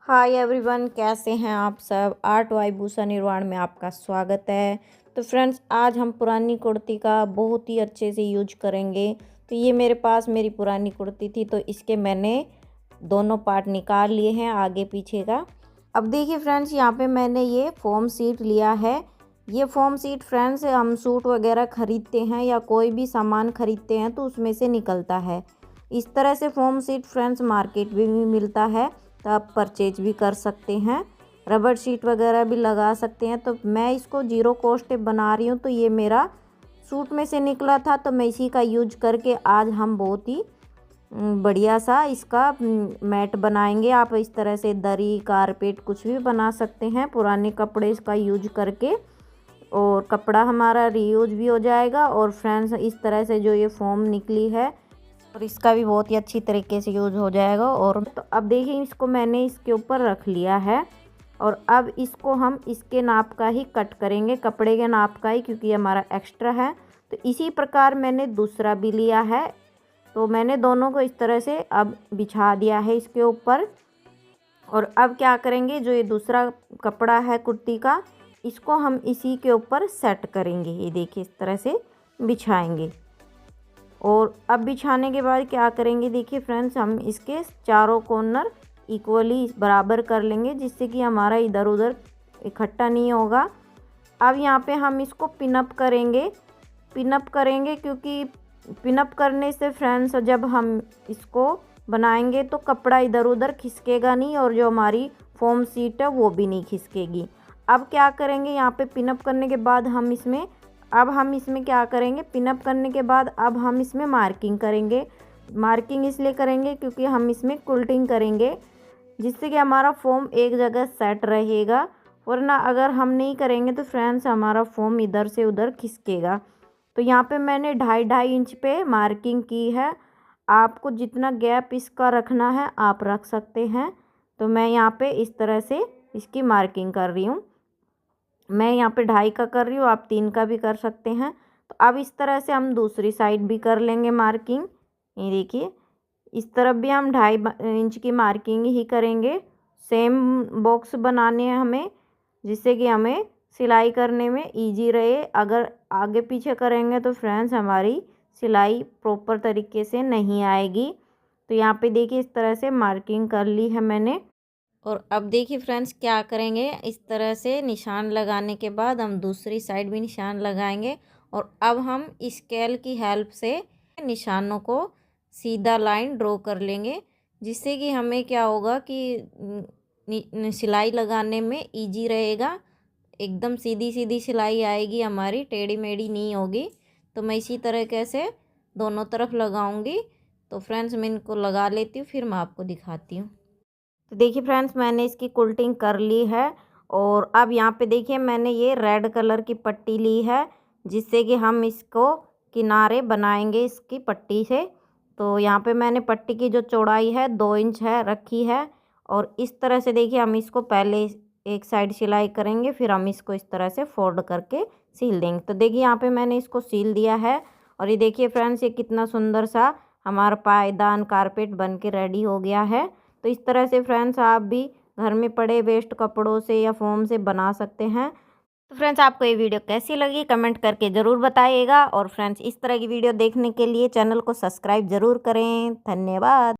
Hi everyone, कैसे हैं आप सब। आर्ट वाई भूषा निर्वाण में आपका स्वागत है। तो फ्रेंड्स, आज हम पुरानी कुर्ती का बहुत ही अच्छे से यूज करेंगे। तो ये मेरे पास मेरी पुरानी कुर्ती थी, तो इसके मैंने दोनों पार्ट निकाल लिए हैं, आगे पीछे का। अब देखिए फ्रेंड्स, यहाँ पे मैंने ये फोम शीट लिया है। ये फोम शीट फ्रेंड्स, हम सूट वगैरह ख़रीदते हैं या कोई भी सामान ख़रीदते हैं तो उसमें से निकलता है। इस तरह से फोम शीट फ्रेंड्स मार्केट में भी मिलता है, तो आप परचेज भी कर सकते हैं। रबड़ शीट वगैरह भी लगा सकते हैं। तो मैं इसको जीरो कॉस्ट बना रही हूँ। तो ये मेरा सूट में से निकला था, तो मैं इसी का यूज करके आज हम बहुत ही बढ़िया सा इसका मैट बनाएंगे। आप इस तरह से दरी, कारपेट कुछ भी बना सकते हैं पुराने कपड़े इसका यूज करके, और कपड़ा हमारा रीयूज भी हो जाएगा। और फ्रेंड्स, इस तरह से जो ये फोम निकली है और इसका भी बहुत ही अच्छी तरीके से यूज हो जाएगा। और तो अब देखिए, इसको मैंने इसके ऊपर रख लिया है और अब इसको हम इसके नाप का ही कट करेंगे, कपड़े के नाप का ही, क्योंकि हमारा एक्स्ट्रा है। तो इसी प्रकार मैंने दूसरा भी लिया है। तो मैंने दोनों को इस तरह से अब बिछा दिया है इसके ऊपर। और अब क्या करेंगे, जो ये दूसरा कपड़ा है कुर्ती का, इसको हम इसी के ऊपर सेट करेंगे। ये देखिए, इस तरह से बिछाएंगे। और अब बिछाने के बाद क्या करेंगे, देखिए फ्रेंड्स, हम इसके चारों कॉर्नर इक्वली बराबर कर लेंगे, जिससे कि हमारा इधर उधर इकट्ठा नहीं होगा। अब यहाँ पे हम इसको पिनअप करेंगे, क्योंकि पिनअप करने से फ्रेंड्स, जब हम इसको बनाएंगे तो कपड़ा इधर उधर खिसकेगा नहीं, और जो हमारी फोम शीट है वो भी नहीं खिसकेगी। अब क्या करेंगे, यहाँ पे पिनअप करने के बाद हम इसमें क्या करेंगे, पिनअप करने के बाद अब हम इसमें मार्किंग करेंगे। मार्किंग इसलिए करेंगे क्योंकि हम इसमें क्विल्टिंग करेंगे, जिससे कि हमारा फोम एक जगह सेट रहेगा। वरना अगर हम नहीं करेंगे तो फ्रेंड्स, हमारा फोम इधर से उधर खिसकेगा। तो यहाँ पे मैंने 2.5 इंच पे मार्किंग की है। आपको जितना गैप इसका रखना है आप रख सकते हैं। तो मैं यहाँ पे इस तरह से इसकी मार्किंग कर रही हूँ। मैं यहाँ पे 2.5 का कर रही हूँ, आप 3 का भी कर सकते हैं। तो अब इस तरह से हम दूसरी साइड भी कर लेंगे मार्किंग। ये देखिए, इस तरफ भी हम 2.5 इंच की मार्किंग ही करेंगे। सेम बॉक्स बनाने हैं हमें, जिससे कि हमें सिलाई करने में इजी रहे। अगर आगे पीछे करेंगे तो फ्रेंड्स, हमारी सिलाई प्रॉपर तरीके से नहीं आएगी। तो यहाँ पे देखिए, इस तरह से मार्किंग कर ली है मैंने। और अब देखिए फ्रेंड्स, क्या करेंगे, इस तरह से निशान लगाने के बाद हम दूसरी साइड भी निशान लगाएंगे। और अब हम स्केल की हेल्प से निशानों को सीधा लाइन ड्रॉ कर लेंगे, जिससे कि हमें क्या होगा कि सिलाई लगाने में इजी रहेगा। एकदम सीधी सीधी सिलाई आएगी हमारी, टेढ़ी मेढ़ी नहीं होगी। तो मैं इसी तरीके से दोनों तरफ लगाऊंगी। तो फ्रेंड्स, मैं इनको लगा लेती हूँ, फिर मैं आपको दिखाती हूँ। तो देखिए फ्रेंड्स, मैंने इसकी कुल्टिंग कर ली है। और अब यहाँ पे देखिए, मैंने ये रेड कलर की पट्टी ली है, जिससे कि हम इसको किनारे बनाएंगे इसकी पट्टी से। तो यहाँ पे मैंने पट्टी की जो चौड़ाई है 2 इंच है रखी है। और इस तरह से देखिए, हम इसको पहले एक साइड सिलाई करेंगे, फिर हम इसको इस तरह से फोल्ड करके सील देंगे। तो देखिए, यहाँ पे मैंने इसको सील दिया है। और ये देखिए फ्रेंड्स, ये कितना सुंदर सा हमारा पायदान कारपेट बन के रेडी हो गया है। तो इस तरह से फ्रेंड्स, आप भी घर में पड़े वेस्ट कपड़ों से या फोम से बना सकते हैं। तो फ्रेंड्स, आपको ये वीडियो कैसी लगी कमेंट करके ज़रूर बताइएगा। और फ्रेंड्स, इस तरह की वीडियो देखने के लिए चैनल को सब्सक्राइब ज़रूर करें। धन्यवाद।